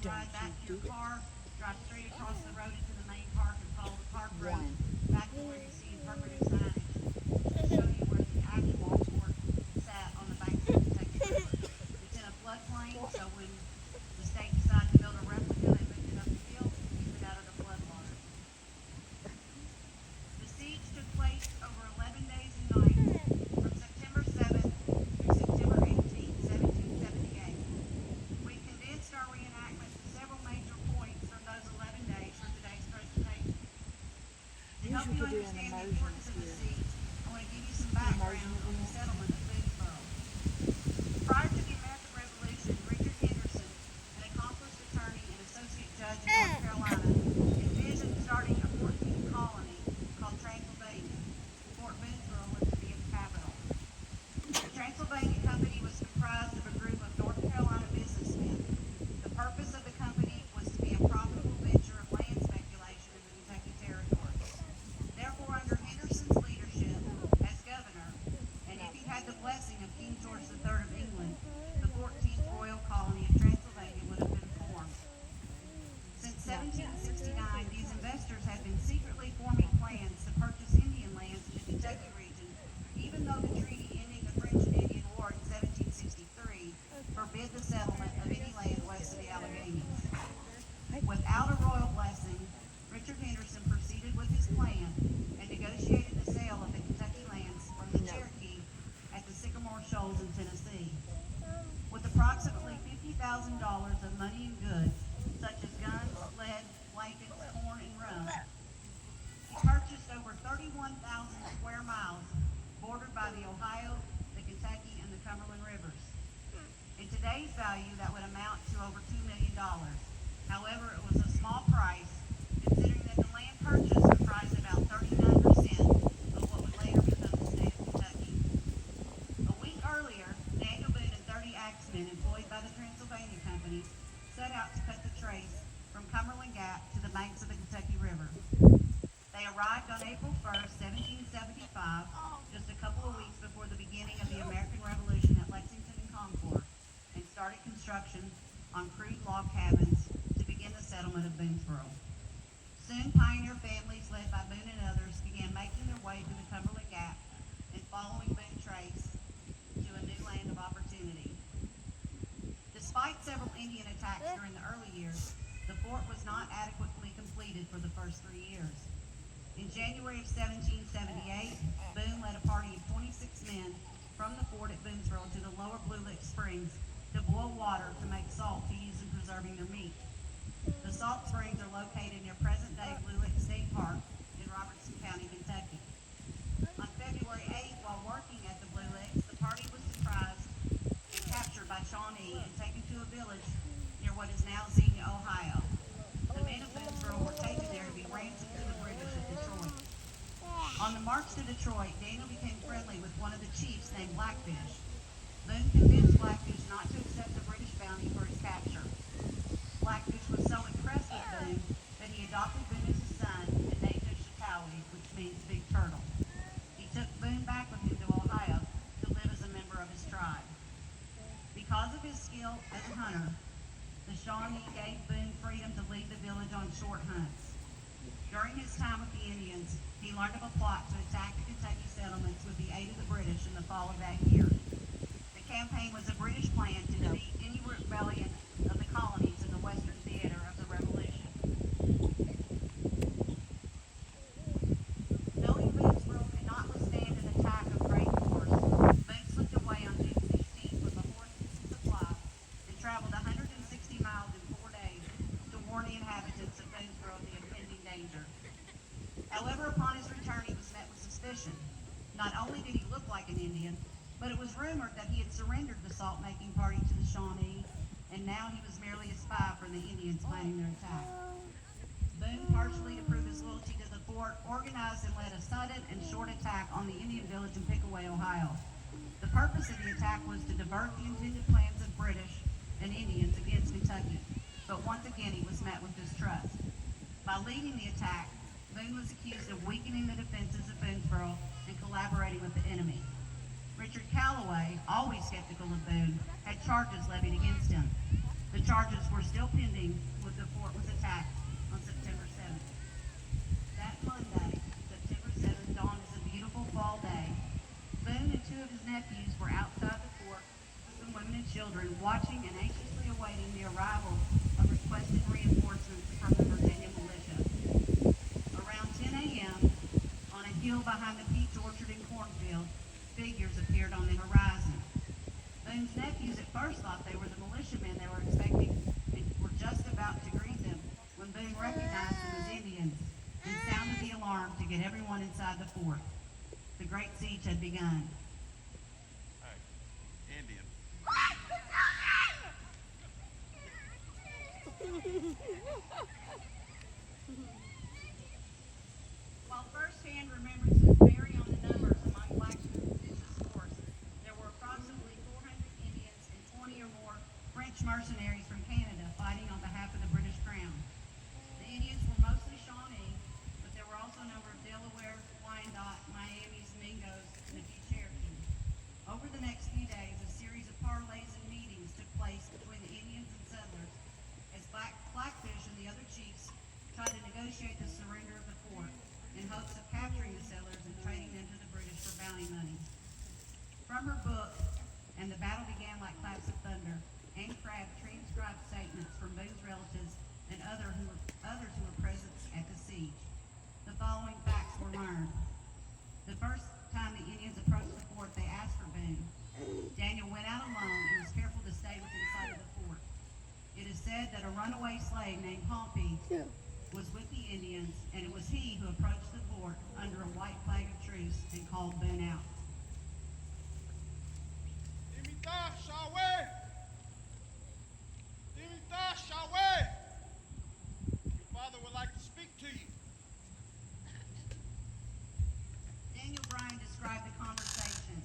ride back to your car, drive straight across the road into the main park and follow the park road back to where you see interpretive signage to show you where the actual fort sat on the banks of the Kentucky River. It's in a floodplain, so when the state decided to build a replica, they moved it up the hill to keep it out of the floodwater. The siege took place over 11 days and nights from September 7th through September 18th, 1778. We condensed our reenactment to several major points from those 11 days for today's presentation. To help you understand the importance of the siege, I want to give you some background on the settlement of Boonesborough. Prior to the American Revolution, Richard Henderson, an accomplished attorney and associate judge in North Carolina, envisioned starting a 14th colony called Transylvania. Fort Boonesborough was to be its capital. The Transylvania Company was comprised of a group of North Carolina businessmen. The purpose of the company was to be a profitable venture of land speculation in the Kentucky territory. Therefore, under Henderson's leadership as governor, and if he had the blessing of King George III of England, the 14th royal colony of Transylvania would have been formed. Since 1769, these investors had been secretly forming plans to purchase Indian lands in the Kentucky region, even though the treaty ending the French and Indian War in 1763 forbid the settlement of any land west of the Alleghanies. Without a royal blessing, Richard Henderson proceeded with his plan and negotiated the sale of the Kentucky lands from the Cherokee at the Sycamore Shoals in Tennessee. With approximately $50,000 of money and goods, such as guns, lead, blankets, corn, and rum, he purchased over 31,000 square miles bordered by the Ohio, the Kentucky, and the Cumberland rivers. In today's value, that would amount to over $2 million. However, it was a small price, considering that the land purchase comprised about 39% of what would later become the state of Kentucky. A week earlier, Daniel Boone and 30 axemen employed by the Transylvania Company set out to cut the trace from Cumberland Gap to the banks of the Kentucky River. They arrived on April 1st, 1775, just a couple of weeks before the beginning of the American Revolution at Lexington and Concord, and started construction on crude log cabins to begin the settlement of Boonesborough. Soon, pioneer families led by Boone and others began making their way to the Cumberland Gap and following Boone's trace to a new land of opportunity. Despite several Indian attacks during the early years, the fort was not adequately completed for the first 3 years. In January of 1778, Boone led a party of 26 men from the fort at Boonesborough to the lower Blue Lick Springs to boil water to make salt to use in preserving their meat. The salt springs are located near present-day Blue Lick State Park in Robertson County, Kentucky. On February 8th, while working at the Blue Licks, the party was surprised and captured by Shawnee and taken to a village near what is now Xenia, Ohio. The men of Boonesborough were taken there to be ransomed to the British at Detroit. On the march to Detroit, Daniel became friendly with one of the chiefs named Blackfish. Boone convinced Blackfish not to accept the British bounty for his capture. Blackfish was so impressed with Boone that he adopted Boone as his son and named him Chattaway, which means big turtle. He took Boone back with him to Ohio to live as a member of his tribe. Because of his skill as a hunter, the Shawnee gave Boone freedom to lead the village on short hunts. During his time with the Indians, he learned of a plot to attack the Kentucky settlements with the aid of the British in the fall of that year. The campaign was a British plan to defeat any rebellion of the colonies in the western theater of the Revolution. Knowing Boonesborough could not withstand an attack of great force, Boone slipped away on June 16th with a horses and supplies and traveled 160 miles in 4 days to warn the inhabitants of Boonesborough of the impending danger. However, upon his return, he was met with suspicion. Not only did he look like an Indian, but it was rumored that he had surrendered the salt-making party to the Shawnee, and now he was merely a spy for the Indians planning their attack. Boone, partially to prove his loyalty to the fort, organized and led a sudden and short attack on the Indian village in Pickaway, Ohio. The purpose of the attack was to divert the intended plans of British and Indians against Kentucky, but once again he was met with distrust. By leading the attack, Boone was accused of weakening the defenses of Boonesborough and collaborating with the enemy. Richard Callaway, always skeptical of Boone, had charges levied against him. The charges were still pending when the fort was attacked on September 7th. That Monday, September 7th, dawned as a beautiful fall day. Boone and two of his nephews were outside the fort with some women and children, watching and anxiously awaiting the arrival of requested reinforcements from the Virginia militia. Around 10 a.m., on a hill behind the peach orchard and cornfield, figures appeared on the horizon. Boone's nephews at first thought they were the militiamen they were expecting and were just about to greet them when Boone recognized them as Indians and sounded the alarm to get everyone inside the fort. The great siege had begun. Hey, Indians. While first-hand remembrances vary on the numbers among Blacksmith's force, there were approximately 400 Indians and 20 or more French mercenaries from Canada fighting on behalf of the British Crown. The Indians were mostly Shawnee, but there were also a number of Delaware, Wyandotte, Miamis, Mingos, and a few Cherokees. Over the next few days, a series of parleys and meetings took place between the Indians and settlers as Blackfish and the other chiefs tried to negotiate the surrender of the fort in hopes of capturing the settlers and trading them to the British for bounty money. From her book, And the Battle Began Like Claps of Thunder, Anne Crabb transcribed statements from Boone's relatives and others who were present at the siege. The following facts were learned. The first time the Indians approached the fort, they asked for Boone. Daniel went out alone and was careful to stay within sight of the fort. It is said that a runaway slave named Pompey was with the Indians, and it was he who approached the fort under a white flag of truce and called Boone out. Dimita Shaway! Dimita Shaway! Your father would like to speak to you. Daniel Bryan described the conversation.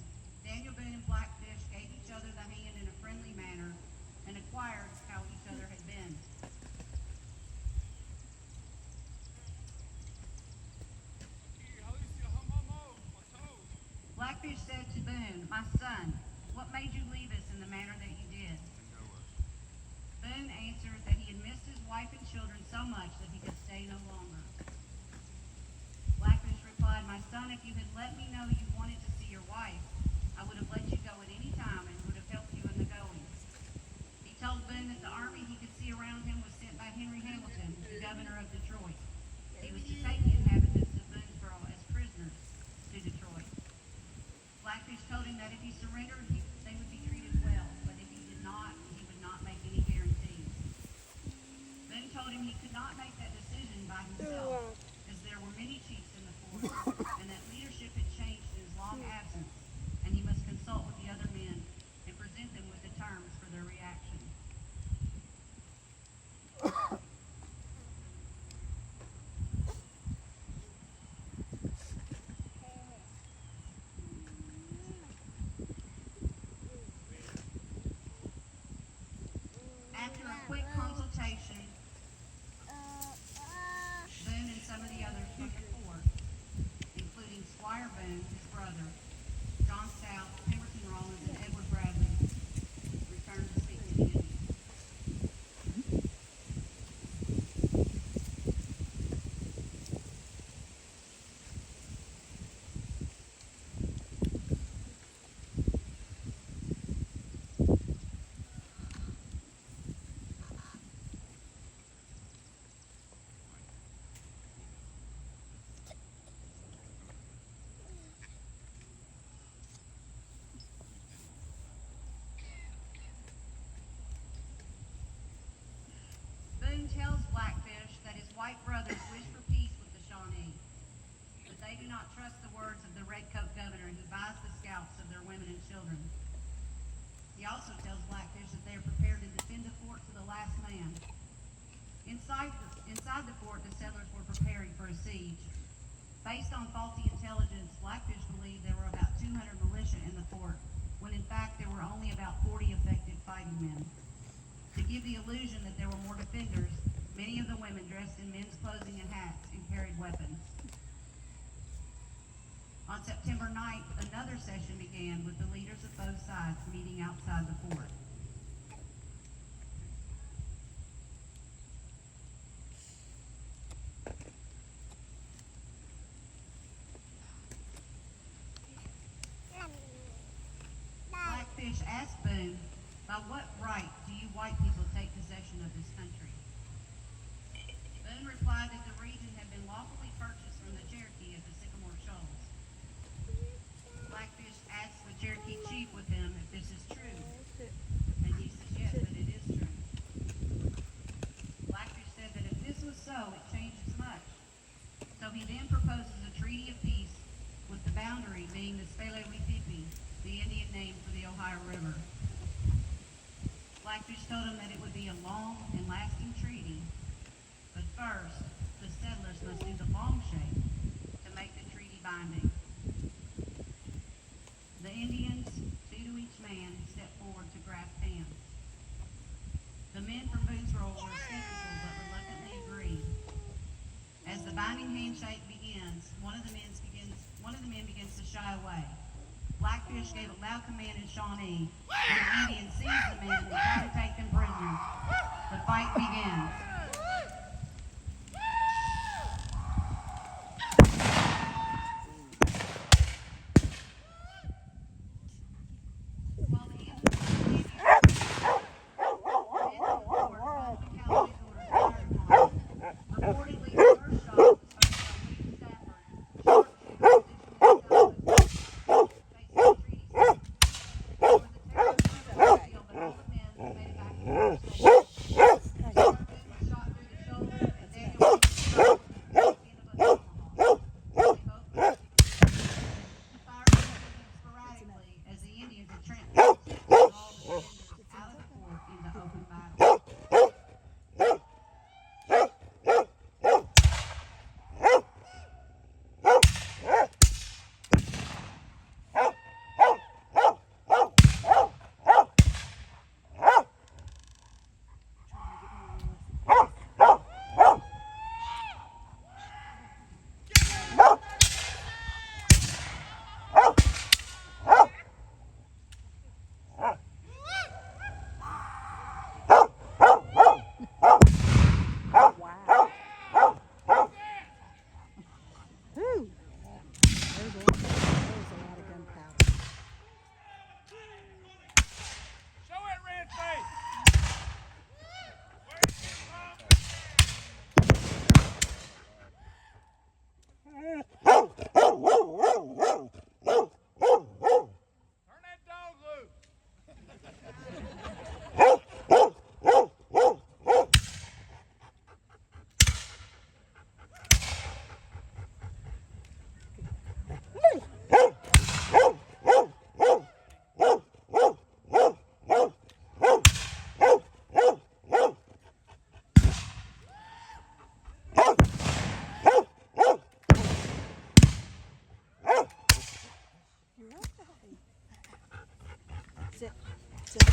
Daniel Boone and Blackfish gave each other the hand in a friendly manner and inquired how each other had been. Blackfish said to Boone, "My son, what made you leave us in the manner that you did?" Boone answered that he had missed his wife and children so much that he could stay no longer. Blackfish replied, "My son, if you had let me know you wanted to see your wife, I would have let you go at any time and would have helped you in the going." He told Boone that the army he could see around him was sent by Henry Hamilton, the governor of Detroit. He was to take the inhabitants of Boonesborough as prisoners to Detroit. Blackfish told him that if he surrendered, they would be treated well, but if he did not, he would not make any guarantees. Boone told him he could not make that decision by himself, as there were many chiefs in the fort, and that leadership had changed in his long absence, and he must consult with the other men and present them with the terms for their reaction. After a quick consultation, Boone and some of the others from the fort, including Squire Boone, his brother, John Stout, Pemberton Rollins, and Edward Bradley, returned to speak to the Indians. Boone tells Blackfish that his white brothers wish for peace with the Shawnee, but they do not trust the words of the redcoat governor who buys the scalps of their women and children. He also tells Blackfish that they are prepared to defend the fort to the last man. Inside the fort, the settlers were preparing for a siege. Based on faulty intelligence, Blackfish believed there were about 200 militia in the fort, when in fact there were only about 40 effective fighting men. To give the illusion that there were more defenders, many of the women dressed in men's clothing and hats and carried weapons. On September 9th, another session began with the leaders of both sides meeting outside the fort. asked Boone, by what right do you white people take possession of this country? Boone replied that the region had been lawfully purchased from the Cherokee at the Sycamore Shoals. Blackfish asked the Cherokee chief with him if this is true, and he says yes, that it is true. Blackfish said that if this was so, it changes much. So he then proposes a treaty of peace with the boundary being the Spele-Wee-Pee-Pee, the Indian name for the Ohio River. Blackfish told him that it would be a long and lasting treaty, but first, the settlers must do the long shake to make the treaty binding. The Indians, 2 to each man, stepped forward to grasp hands. The men from Boonesborough were skeptical but reluctantly agreed. As the binding handshake begins, one of the men begins to shy away. Blackfish gave a loud command in Shawnee, and the Indians seized the men and tried to take them prisoners. The fight begins. While the Indians continued, the men of the fort followed the cavalry's orders and fired upon them. Reportedly, the first shot was fired by William Stafford, sharpshooter positioned in the south facing the treaty site. There was a terrible battlefield, but all the men made it back to the station. Sharpshooter was shot through the shoulder, and Daniel was shot in the skin of a tomahawk. They both lived. The fire continued sporadically as the Indians had trampled all the defenders out of the fort into open battle. Show it, red face. Turn that dog loose. Sit. Sit.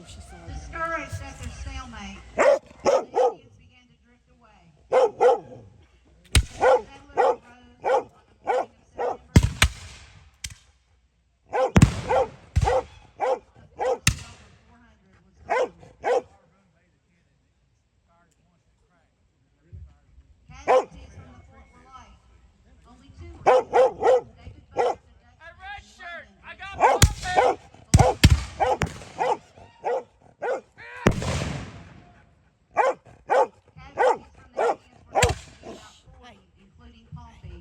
Discouraged at their stalemate, the Indians began to drift away. The settlers arose on the morning of September 8th. The force of over 400 was gone. Casualties from the fort were light. Only two were killed. David Boast, a Dutchman, Hey, red and shirt, London, I got pumping. Casualties from the Indians were thought to be about 40, including Pompey,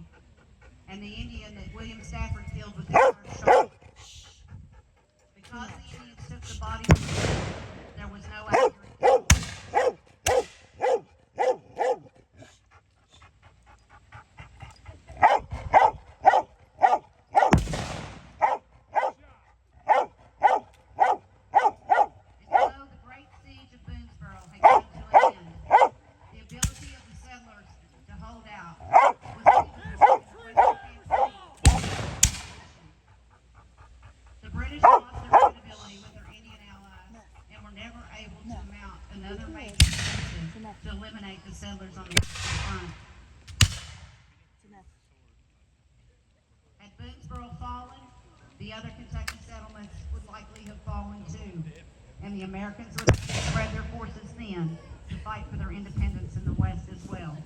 and the Indian that William Stafford killed with his first shot. Because the Indians took the body from the field, there was no accurate count. And so the great siege of Boonesborough had come to an end. The ability of the settlers to hold out was pivotal in the Western campaign. The British lost their credibility with their Indian allies and were never able to mount another major offensive to eliminate the settlers on the Western Front. Had Boonesborough fallen, the other Kentucky settlements would likely have fallen too, and the Americans would have spread their forces thin to fight for their independence in the West as well.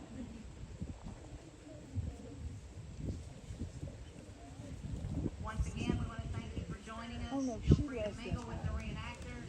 Once again, we want to thank you for joining us. Feel free to mingle with the reenactors.